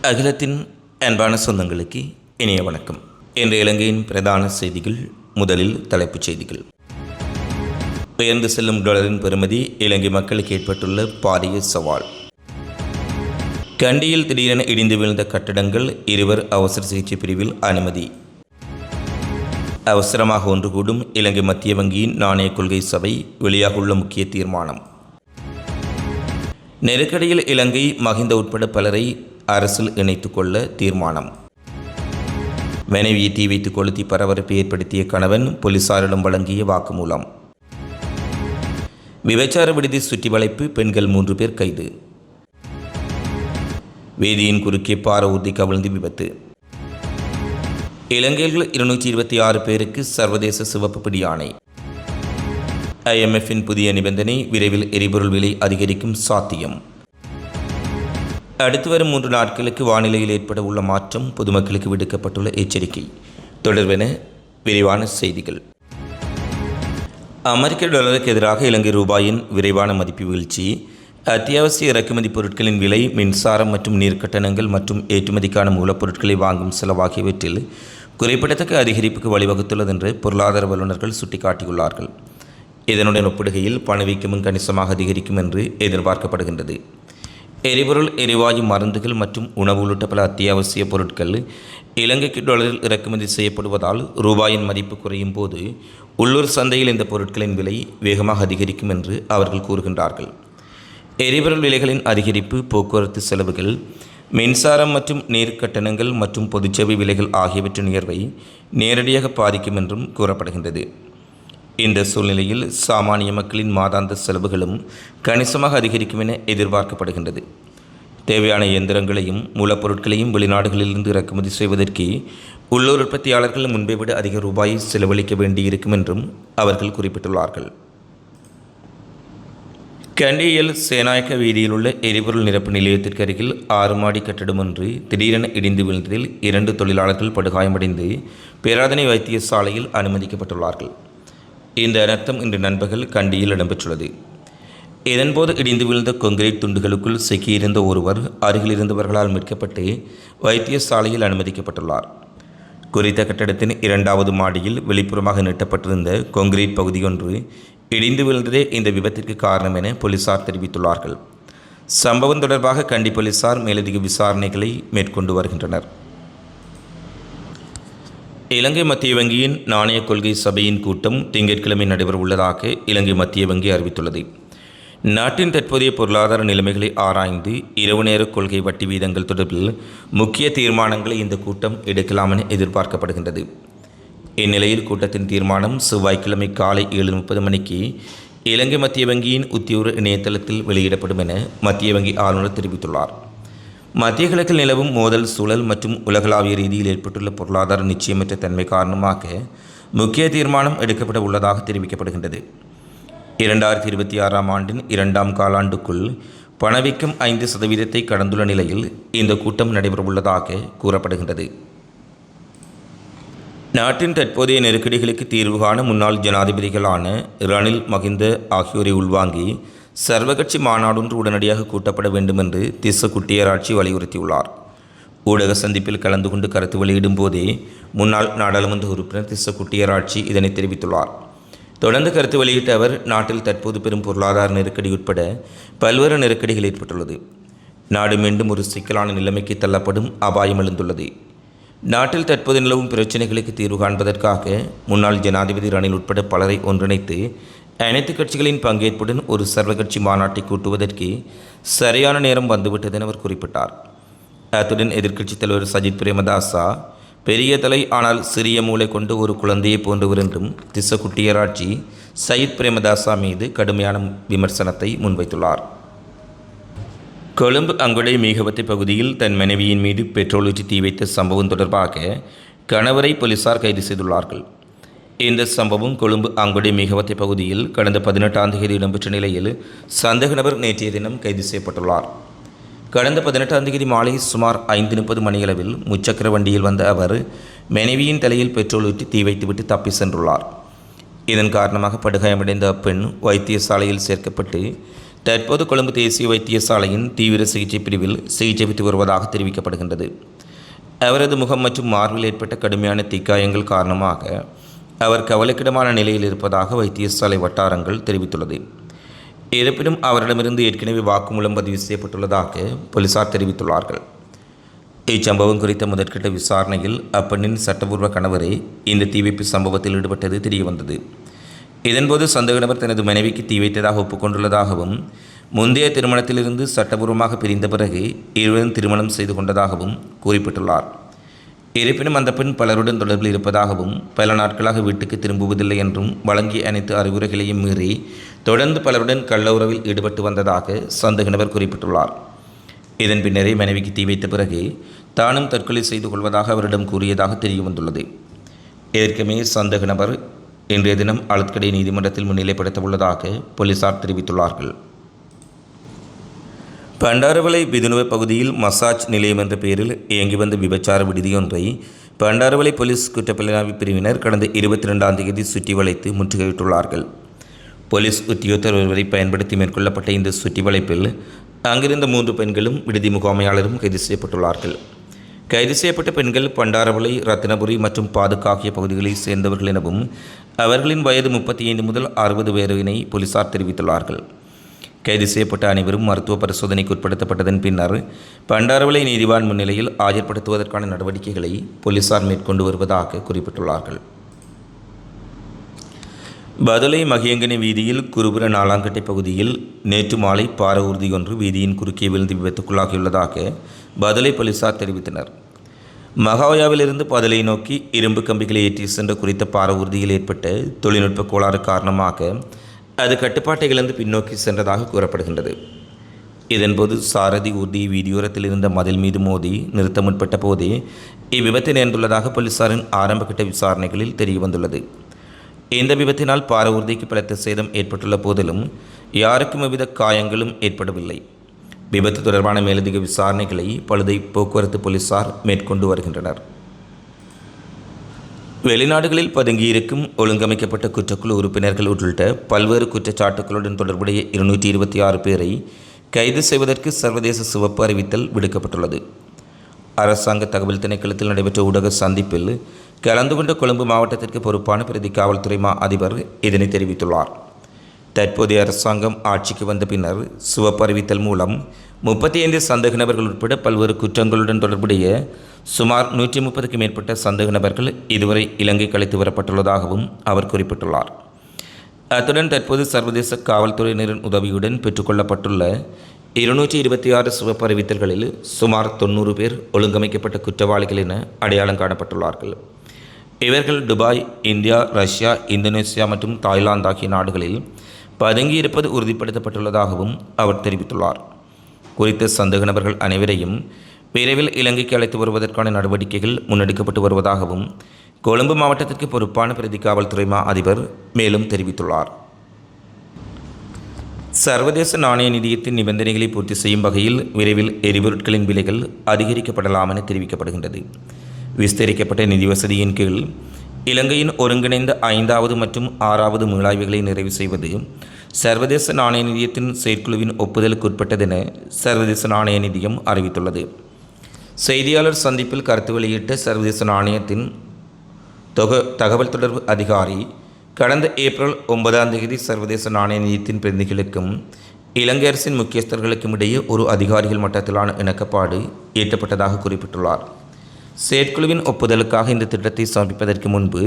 அகிலத்தின் அன்பான சொந்தங்களுக்கு இனிய வணக்கம். இன்று இலங்கையின் பிரதான செய்திகள். முதலில் தலைப்புச் செய்திகள். உயர்ந்து செல்லும் டாலரின் பெறுமதி இலங்கை மக்களுக்கு ஏற்பட்டுள்ள பாரிய சவால். கண்டியில் திடீரென இடிந்து விழுந்த கட்டடங்கள், இருவர் அவசர சிகிச்சை பிரிவில் அனுமதி. அவசரமாக ஒன்று கூடும் இலங்கை மத்திய வங்கியின் நாணய கொள்கை சபை, வெளியாகுள்ள முக்கிய தீர்மானம். நெருக்கடியில் இலங்கை, மஹிந்த உட்பட பலரை அரசில் இணைத்துக் கொள்ள தீர்மானம். மனைவியை தீ வைத்து கொளுத்தி பரபரப்பை ஏற்படுத்திய கணவன் போலீசாரிடம் வழங்கிய வாக்குமூலம். விபச்சார விடுதி சுற்றி வளைப்பு, பெண்கள் 3 பேர் கைது. வேதியின் குறுக்கே பார ஊர்தி கவிழ்ந்து விபத்து. இலங்கையில் 226 பேருக்கு சர்வதேச சிவப்பு பிடி ஆணை. IMFின் புதிய நிபந்தனை, விரைவில் எரிபொருள் விலை அதிகரிக்கும் சாத்தியம். அடுத்து வரும் 3 நாட்களுக்கு வானிலையில் ஏற்பட உள்ள மாற்றம், பொதுமக்களுக்கு விடுக்கப்பட்டுள்ள எச்சரிக்கை. தொடர்பென விரிவான செய்திகள். அமெரிக்க டாலருக்கு எதிராக இலங்கை ரூபாயின் விரைவான மதிப்பு வீழ்ச்சி, அத்தியாவசிய இறக்குமதி பொருட்களின் விலை, மின்சாரம் மற்றும் நீர் கட்டணங்கள் மற்றும் ஏற்றுமதிக்கான மூலப்பொருட்களை வாங்கும் செலவாகியவற்றில் குறிப்பிடத்தக்க அதிகரிப்புக்கு வழிவகுத்துள்ளது என்று பொருளாதார வல்லுநர்கள் சுட்டிக்காட்டியுள்ளார்கள். இதனுடன் ஒப்பிடுகையில் பணவீக்கமும் கணிசமாக அதிகரிக்கும் என்று எதிர்பார்க்கப்படுகின்றது. எரிபொருள், எரிவாயு, மருந்துகள் மற்றும் உணவு உள்ளிட்ட பல அத்தியாவசிய பொருட்கள் இலங்கைக்கு டாலரில் இறக்குமதி செய்யப்படுவதால் ரூபாயின் மதிப்பு குறையும் போது உள்ளூர் சந்தையில் இந்த பொருட்களின் விலை வேகமாக அதிகரிக்கும் என்று அவர்கள் கூறுகின்றார்கள். எரிபொருள் விலைகளின் அதிகரிப்பு, போக்குவரத்து செலவுகள், மின்சாரம் மற்றும் நீர் கட்டணங்கள் மற்றும் பொதுச்சேவை விலைகள் ஆகியவற்றின் உயர்வை நேரடியாக பாதிக்கும் என்றும் கூறப்படுகின்றது. இந்த சூழ்நிலையில் சாமானிய மக்களின் மாதாந்த செலவுகளும் கணிசமாக அதிகரிக்கும் என எதிர்பார்க்கப்படுகின்றது. தேவையான இயந்திரங்களையும் மூலப்பொருட்களையும் வெளிநாடுகளிலிருந்து இறக்குமதி செய்வதற்கு உள்ளூர் உற்பத்தியாளர்கள் முன்பை விட அதிக ரூபாயை செலவழிக்க வேண்டியிருக்கும் என்றும் அவர்கள் குறிப்பிட்டுள்ளார்கள். கண்டியில் சேனாயக்க வீதியில் உள்ள எரிபொருள் நிரப்பு நிலையத்திற்கு அருகில் 6 மாடி கட்டடம் ஒன்று திடீரென இடிந்து விழுந்ததில் 2 தொழிலாளர்கள் படுகாயமடைந்து பேராதனை வைத்தியசாலையில் அனுமதிக்கப்பட்டுள்ளார்கள். இந்த அனர்த்தம் இன்று நண்பகல் கண்டியில் இடம்பெற்றுள்ளது. இதன்போது இடிந்து விழுந்த கொங்கிரீட் துண்டுகளுக்குள் சிக்கியிருந்த ஒருவர் அருகில் இருந்தவர்களால் மீட்கப்பட்டு வைத்தியசாலையில் அனுமதிக்கப்பட்டுள்ளார். குறித்த கட்டடத்தின் 2வது மாடியில் வெளிப்புறமாக நீட்டப்பட்டிருந்த கொங்கிரீட் பகுதியொன்று இடிந்து விழுந்ததே இந்த விபத்திற்கு காரணம் என போலீசார் தெரிவித்துள்ளார்கள். சம்பவம் தொடர்பாக கண்டி போலீசார் மேலதிக விசாரணைகளை மேற்கொண்டு வருகின்றனர். இலங்கை மத்திய வங்கியின் நாணய கொள்கை சபையின் கூட்டம் திங்கட்கிழமை நடைபெற உள்ளதாக இலங்கை மத்திய வங்கி அறிவித்துள்ளது. நாட்டின் தற்போதைய பொருளாதார நிலைமைகளை ஆராய்ந்து இரவு நேர கொள்கை வட்டி வீதங்கள் தொடர்பில் முக்கிய தீர்மானங்களை இந்த கூட்டம் எடுக்கலாம் என எதிர்பார்க்கப்படுகின்றது. இந்நிலையில் கூட்டத்தின் தீர்மானம் செவ்வாய்க்கிழமை காலை 7:30 மணிக்கு இலங்கை மத்திய வங்கியின் உத்தியோக இணையதளத்தில் வெளியிடப்படும் என மத்திய வங்கி ஆளுநர் தெரிவித்துள்ளார். மத்திய கிழக்கில் நிலவும் மோதல் சூழல் மற்றும் உலகளாவிய ரீதியில் ஏற்பட்டுள்ள பொருளாதார நிச்சயமற்ற தன்மை காரணமாக முக்கிய தீர்மானம் எடுக்கப்பட உள்ளதாக தெரிவிக்கப்படுகின்றது. 2026ஆம் ஆண்டின் 2ஆம் காலாண்டுக்குள் பணவீக்கம் 5% கடந்துள்ள நிலையில் இந்த கூட்டம் நடைபெறவுள்ளதாக கூறப்படுகின்றது. நாட்டின் தற்போதைய நெருக்கடிகளுக்கு தீர்வு காண முன்னாள் ஜனாதிபதிகளான ரணில், மஹிந்த ஆகியோரை உள்வாங்கி சர்வகட்சி மாநாடொன்று உடனடியாக கூட்டப்பட வேண்டும் என்று திஸ்ஸ குட்டியாராட்சி வலியுறுத்தியுள்ளார். ஊடக சந்திப்பில் கலந்து கொண்டு கருத்து வெளியிடும் போதே முன்னாள் நாடாளுமன்ற உறுப்பினர் திஸ்ஸ குட்டியாராட்சி இதனை தெரிவித்துள்ளார். தொடர்ந்து கருத்து வெளியிட்ட அவர், நாட்டில் தற்போது பெரும் பொருளாதார நெருக்கடி உட்பட பல்வேறு நெருக்கடிகள் ஏற்பட்டுள்ளது. நாடு மீண்டும் ஒரு சிக்கலான நிலைமைக்கு தள்ளப்படும் அபாயம் எழுந்துள்ளது. நாட்டில் தற்போது நிலவும் பிரச்சினைகளுக்கு தீர்வு காண்பதற்காக முன்னாள் ஜனாதிபதி ரணில் உட்பட பலரை ஒன்றிணைத்து அனைத்து கட்சிகளின் பங்கேற்புடன் ஒரு சர்வகட்சி மாநாட்டை கூட்டுவதற்கு சரியான நேரம் வந்துவிட்டது என அவர் குறிப்பிட்டார். அத்துடன் எதிர்க்கட்சித் தலைவர் சஜித் பிரேமதாசா பெரிய தலை ஆனால் சிறிய மூளை கொண்டு ஒரு குழந்தையை போன்றவர் என்றும் திஸ்ஸ குட்டியாராட்சி சஜித் பிரேமதாசா மீது கடுமையான விமர்சனத்தை முன்வைத்துள்ளார். கொழும்பு அங்கொடை மீகவத்தை பகுதியில் தன் மனைவியின் மீது பெட்ரோல் ஊற்றி தீ வைத்த சம்பவம் தொடர்பாக கணவரை போலீசார் கைது செய்துள்ளார்கள். இந்த சம்பவம் கொழும்பு அங்கொடை மீகவத்தை பகுதியில் கடந்த 18ஆம் தேதி இடம்பெற்ற நிலையில் சந்தேக நபர் நேற்றைய தினம் கைது செய்யப்பட்டுள்ளார். கடந்த 18ஆம் தேதி மாலை சுமார் 5:30 மணியளவில் முச்சக்கர வண்டியில் வந்த அவர் மனைவியின் தலையில் பெட்ரோல் ஊற்றி தீ வைத்துவிட்டு தப்பி சென்றுள்ளார். இதன் காரணமாக படுகாயமடைந்த அப்பெண் வைத்தியசாலையில் சேர்க்கப்பட்டு தற்போது கொழும்பு தேசிய வைத்தியசாலையின் தீவிர சிகிச்சை பிரிவில் சிகிச்சை பெற்று வருவதாக தெரிவிக்கப்படுகின்றது. அவரது முகம் மற்றும் மார்பில் ஏற்பட்ட கடுமையான தீக்காயங்கள் காரணமாக அவர் கவலைக்கிடமான நிலையில் இருப்பதாக வைத்தியசாலை வட்டாரங்கள் தெரிவித்துள்ளது. இருப்பினும் அவரிடமிருந்து ஏற்கனவே வாக்குமூலம் பதிவு செய்யப்பட்டுள்ளதாக போலீசார் தெரிவித்துள்ளார்கள். இச்சம்பவம் குறித்த முதற்கட்ட விசாரணையில் அப்பெண்ணின் சட்டபூர்வ கணவரே இந்த தீவைப்பு சம்பவத்தில் ஈடுபட்டது தெரியவந்தது. இதன்போது சந்தேக நபர் தனது மனைவிக்கு தீ வைத்ததாக ஒப்புக்கொண்டுள்ளதாகவும் முந்தைய திருமணத்திலிருந்து சட்டபூர்வமாக பிரிந்த பிறகு இருவரும் திருமணம் செய்து கொண்டதாகவும் குறிப்பிட்டுள்ளார். இருப்பினும் அந்த பெண் பலருடன் தொடர்பில் இருப்பதாகவும் பல நாட்களாக வீட்டுக்கு திரும்புவதில்லை என்றும் வழங்கிய அனைத்து அறிவுரைகளையும் மீறி தொடர்ந்து பலருடன் கள்ள உறவில் ஈடுபட்டு வந்ததாக சந்தேக நபர் குறிப்பிட்டுள்ளார். இதன் பின்னரே மனைவிக்கு தீ வைத்த பிறகு தானும் தற்கொலை செய்து கொள்வதாக அவரிடம் கூறியதாக தெரியவந்துள்ளது. இதற்குமே சந்தேக நபர் இன்றைய தினம் ஆழ்கடை நீதிமன்றத்தில் முன்னிலைப்படுத்த உள்ளதாக போலீசார் தெரிவித்துள்ளார்கள். பண்டாரவளை பிதுனுவ பகுதியில் மசாஜ் நிலையம் என்ற பெயரில் இயங்கி வந்த விபச்சார விடுதியொன்றை பண்டாரவளை போலீஸ் குற்றப்புலனாய்வு பிரிவினர் கடந்த 22ஆம் தேதி சுற்றி வளைத்து முற்றுகையிட்டுள்ளார்கள். போலீஸ் உத்தியோகத்தர் ஒருவரை பயன்படுத்தி மேற்கொள்ளப்பட்ட இந்த சுற்றி வளைப்பில் அங்கிருந்த 3 பெண்களும் விடுதி முகாமையாளரும் கைது செய்யப்பட்டுள்ளார்கள். கைது செய்யப்பட்ட பெண்கள் பண்டாரவளை, ரத்தினபுரி மற்றும் பாதுக் ஆகிய பகுதிகளைச் சேர்ந்தவர்கள் எனவும் அவர்களின் வயது 35 முதல் 60 வயதினை போலீசார் தெரிவித்துள்ளார்கள். கைது செய்யப்பட்ட அனைவரும் மருத்துவ பரிசோதனைக்கு உட்படுத்தப்பட்டதன் பின்னர் பண்டாரவளை நீதிவான் முன்னிலையில் ஆஜர்படுத்துவதற்கான நடவடிக்கைகளை போலீசார் மேற்கொண்டு வருவதாக குறிப்பிட்டுள்ளார்கள். பதுளை மகியங்கனி வீதியில் குருபுர 4ஆங்கட்டை பகுதியில் நேற்று மாலை பார ஊர்தியொன்று வீதியின் குறுக்கே விழுந்து விபத்துக்குள்ளாகியுள்ளதாக பதுளை போலீசார் தெரிவித்தனர். மகாயாவிலிருந்து பதுளை நோக்கி இரும்பு கம்பிகளை ஏற்றி சென்ற குறித்த பார ஊர்தியில் ஏற்பட்ட தொழில்நுட்ப கோளாறு காரணமாக அது கட்டுப்பாட்டை இழந்து பின்னோக்கி சென்றதாக கூறப்படுகின்றது. இதன்போது சாரதி ஊர்தி வீதியோரத்தில் இருந்த மதில் மீது மோதி நிறுத்த முற்பட்ட போதே இவ்விபத்து நேர்ந்துள்ளதாக போலீசாரின் ஆரம்பகட்ட விசாரணைகளில் தெரியவந்துள்ளது. இந்த விபத்தினால் பார ஊர்திக்கு பலத்த சேதம் ஏற்பட்டுள்ள போதிலும் யாருக்கும் எவ்வித காயங்களும் ஏற்படவில்லை. விபத்து தொடர்பான மேலதிக விசாரணைகளை பழுதை போக்குவரத்து போலீசார் மேற்கொண்டு வருகின்றனர். வெளிநாடுகளில் பதுங்கியிருக்கும் ஒழுங்கமைக்கப்பட்ட குற்றக்குழு உறுப்பினர்கள் உள்ளிட்ட பல்வேறு குற்றச்சாட்டுகளுடன் தொடர்புடைய 226 பேரை கைது செய்வதற்கு சர்வதேச சிவப்பு அறிவித்தல் விடுக்கப்பட்டுள்ளது. அரசாங்க தகவல் திணைக்களத்தில் நடைபெற்ற ஊடக சந்திப்பில் கலந்து கொண்ட கொழும்பு மாவட்டத்திற்கு பொறுப்பான பிரதி காவல்துறை அதிபர் இதனை தெரிவித்துள்ளார். தற்போதைய அரசாங்கம் ஆட்சிக்கு வந்த பின்னர் சிவப்பு அறிவித்தல் மூலம் 35 சந்தேக நபர்கள் உட்பட பல்வேறு குற்றங்களுடன் தொடர்புடைய சுமார் 130க்கும் மேற்பட்ட சந்தேக நபர்கள் இதுவரை இலங்கை அழைத்து வரப்பட்டுள்ளதாகவும் அவர் குறிப்பிட்டுள்ளார். அத்துடன் தற்போது சர்வதேச காவல்துறையினரின் உதவியுடன் பெற்றுக்கொள்ளப்பட்டுள்ள 226 சிவப்பு அறிவித்தல்களில் சுமார் 90 பேர் ஒழுங்கமைக்கப்பட்ட குற்றவாளிகள் என அடையாளம் காணப்பட்டுள்ளார்கள். இவர்கள் துபாய், இந்தியா, ரஷ்யா, இந்தோனேசியா மற்றும் தாய்லாந்து ஆகிய நாடுகளில் பதுங்கியிருப்பது உறுதிப்படுத்தப்பட்டுள்ளதாகவும் அவர் தெரிவித்துள்ளார். குறித்த சந்தேக நபர்கள் அனைவரையும் விரைவில் இலங்கைக்கு அழைத்து வருவதற்கான நடவடிக்கைகள் முன்னெடுக்கப்பட்டு வருவதாகவும் கொழும்பு மாவட்டத்திற்கு பொறுப்பான பிரதி காவல்துறை அதிபர் மேலும் தெரிவித்துள்ளார். சர்வதேச நாணய நிதியத்தின் நிபந்தனைகளை பூர்த்தி செய்யும் வகையில் விரைவில் எரிபொருட்களின் விலைகள் அதிகரிக்கப்படலாம் என தெரிவிக்கப்படுகின்றது. விஸ்தரிக்கப்பட்ட நிதி வசதியின் கீழ் இலங்கையின் ஒருங்கிணைந்த 5வது மற்றும் 6வது மீளாய்வுகளை நிறைவு செய்வது சர்வதேச நாணய நிதியத்தின் செயற்குழுவின் ஒப்புதலுக்கு உட்பட்டதென சர்வதேச நாணய நிதியம் அறிவித்துள்ளது. செய்தியாளர் சந்திப்பில் கருத்து வெளியிட்ட சர்வதேச நாணயத்தின் தகவல் தொடர்பு அதிகாரி கடந்த ஏப்ரல் 9ஆம் தேதி சர்வதேச நாணய நிதியத்தின் பிரதிநிதிகளுக்கும் இலங்கை அரசின் முக்கியஸ்தர்களுக்கும் இடையே ஒரு அதிகாரிகள் மட்டத்திலான இணக்கப்பாடு எட்டப்பட்டதாக குறிப்பிட்டுள்ளார். செயற்குழுவின் ஒப்புதலுக்காக இந்த திட்டத்தை சமர்ப்பிப்பதற்கு முன்பு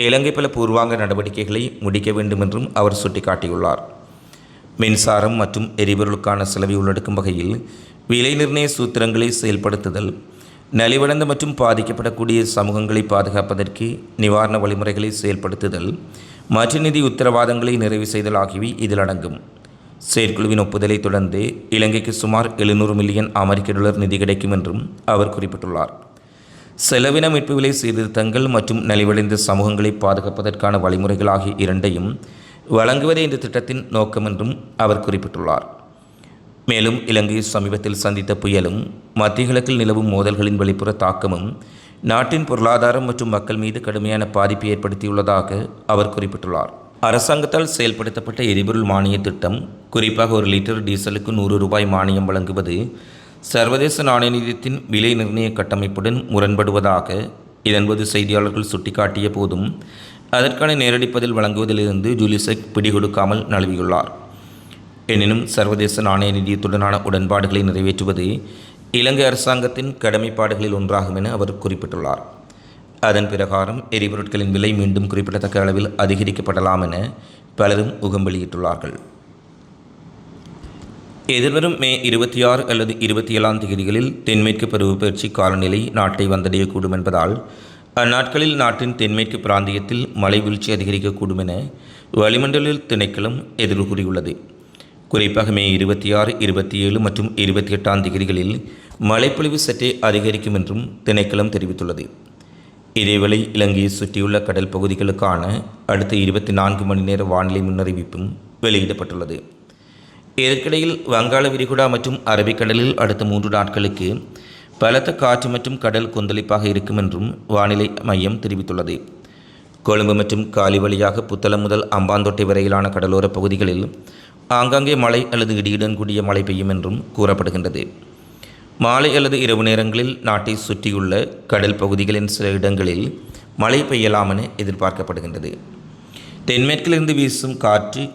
இலங்கை பல பூர்வாங்க நடவடிக்கைகளை முடிக்க வேண்டும் என்றும் அவர் சுட்டிக்காட்டியுள்ளார். மின்சாரம் மற்றும் எரிபொருளுக்கான செலவை உள்ளடக்கும் வகையில் விலை நிர்ணய சூத்திரங்களை செயல்படுத்துதல், நலிவடைந்த மற்றும் பாதிக்கப்படக்கூடிய சமூகங்களை பாதுகாப்பதற்கு நிவாரண வழிமுறைகளை செயல்படுத்துதல், மற்ற நிதி உத்தரவாதங்களை நிறைவு செய்தல் ஆகியவை இதில் அடங்கும். செயற்குழுவின் ஒப்புதலை தொடர்ந்து இலங்கைக்கு சுமார் 700 மில்லியன் அமெரிக்க டாலர் நிதி கிடைக்கும் என்றும் அவர் குறிப்பிட்டுள்ளார். செலவின மீட்பு விலை சீர்திருத்தங்கள் மற்றும் நலிவடைந்த சமூகங்களை பாதுகாப்பதற்கான வழிமுறைகள் ஆகிய இரண்டையும் வழங்குவதே இந்த திட்டத்தின் நோக்கம் என்றும் அவர் குறிப்பிட்டுள்ளார். மேலும் இலங்கை சமீபத்தில் சந்தித்த புயலும் மத்திய கிழக்கில் நிலவும் மோதல்களின் வெளிப்புற தாக்கமும் நாட்டின் பொருளாதாரம் மற்றும் மக்கள் மீது கடுமையான பாதிப்பை ஏற்படுத்தியுள்ளதாக அவர் குறிப்பிட்டுள்ளார். அரசாங்கத்தால் செயல்படுத்தப்பட்ட எரிபொருள் மானிய திட்டம், குறிப்பாக 1 லிட்டர் டீசலுக்கு ₹100 மானியம் வழங்குவது சர்வதேச நாணய நிதியத்தின் விலை நிர்ணய கட்டமைப்புடன் முரண்படுவதாக இதன்போது செய்தியாளர்கள் சுட்டிக்காட்டிய போதும் அதற்கான நேரடி பதில் வழங்குவதிலிருந்து ஜூலிசெக் பிடிகொடுக்காமல் நழுவியுள்ளார். எனினும் சர்வதேச நாணய நிதியத்துடனான உடன்பாடுகளை நிறைவேற்றுவது இலங்கை அரசாங்கத்தின் கடமைப்பாடுகளில் ஒன்றாகும் என அவர் குறிப்பிட்டுள்ளார். அதன் பிரகாரம் எரிபொருட்களின் விலை மீண்டும் குறிப்பிடத்தக்க அளவில் அதிகரிக்கப்படலாம் என பலரும் ஊகம் வெளியிட்டுள்ளார்கள். எதிர்வரும் மே 26 அல்லது 27ஆம் தேதிகளில் தென்மேற்கு பருவப்பெயர்ச்சி காலநிலை நாட்டை வந்தடையக்கூடும் என்பதால் அந்நாட்களில் நாட்டின் தென்மேற்கு பிராந்தியத்தில் மழை வீழ்ச்சி அதிகரிக்கக்கூடும் என வளிமண்டல திணைக்களம் எதிர்வு கூறியுள்ளது. குறிப்பாக மே 26, 27 மற்றும் 28ஆம் தேதிகளில் மழைப்பொழிவு சற்றே அதிகரிக்கும் என்றும் திணைக்களம் தெரிவித்துள்ளது. இதேவேளை இலங்கையை சுற்றியுள்ள கடல் பகுதிகளுக்கான அடுத்த 24 மணி நேர வானிலை முன்னறிவிப்பும் வெளியிடப்பட்டுள்ளது. இதற்கிடையில் வங்காள விரிகுடா மற்றும் அரபிக்கடலில் அடுத்த 3 நாட்களுக்கு பலத்த காற்று மற்றும் கடல் கொந்தளிப்பாக இருக்கும் என்றும் வானிலை மையம் தெரிவித்துள்ளது. கொழும்பு மற்றும் காலி வழியாக புத்தளம் முதல் அம்பாந்தோட்டை வரையிலான கடலோர பகுதிகளில் ஆங்காங்கே மழை அல்லது இடியுடன் கூடிய மழை பெய்யும் என்றும் கூறப்படுகின்றது. மாலை அல்லது இரவு நேரங்களில் நாட்டை சுற்றியுள்ள கடல் பகுதிகளின் சில இடங்களில் மழை பெய்யலாம் என எதிர்பார்க்கப்படுகின்றது. தென்மேற்கிலிருந்து வீசும்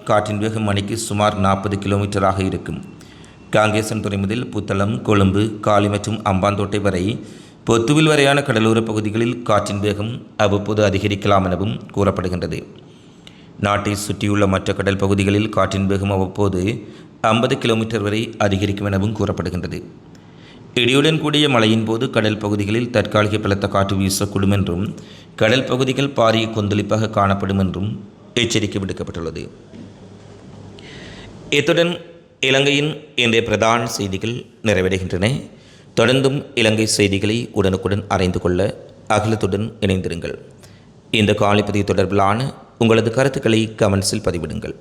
காற்றின் வேகம் மணிக்கு சுமார் 40 கிலோமீட்டராக இருக்கும். காங்கேசன் துறை முதல் புத்தளம், கொழும்பு, காலி மற்றும் அம்பாந்தோட்டை வரை பொத்துவில் வரையான கடலோர பகுதிகளில் காற்றின் வேகம் அவ்வப்போது அதிகரிக்கலாம் எனவும் கூறப்படுகின்றது. நாட்டை சுற்றியுள்ள மற்ற கடல் பகுதிகளில் காற்றின் வேகம் அவ்வப்போது 50 கிலோமீட்டர் வரை அதிகரிக்கும் எனவும் கூறப்படுகின்றது. இடியுடன் கூடிய மழையின் போது கடல் பகுதிகளில் தற்காலிக பலத்த காற்று வீசக்கூடும் என்றும் கடல் பகுதிகள் பாரிய கொந்தளிப்பாக காணப்படும் என்றும் எச்சரிக்கை விடுக்கப்பட்டுள்ளது. இத்துடன் இலங்கையின் இன்றைய பிரதான செய்திகள் நிறைவடைகின்றன. தொடர்ந்தும் இலங்கை செய்திகளை உடனுக்குடன் அறிந்து கொள்ள அகிலத்துடன் இணைந்திருங்கள். இந்த காணொளி தொடர்பிலான உங்களது கருத்துக்களை கமெண்ட்ஸில் பதிவிடுங்கள்.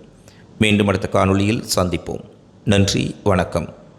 மீண்டும் அடுத்த காணொளியில் சந்திப்போம். நன்றி, வணக்கம்.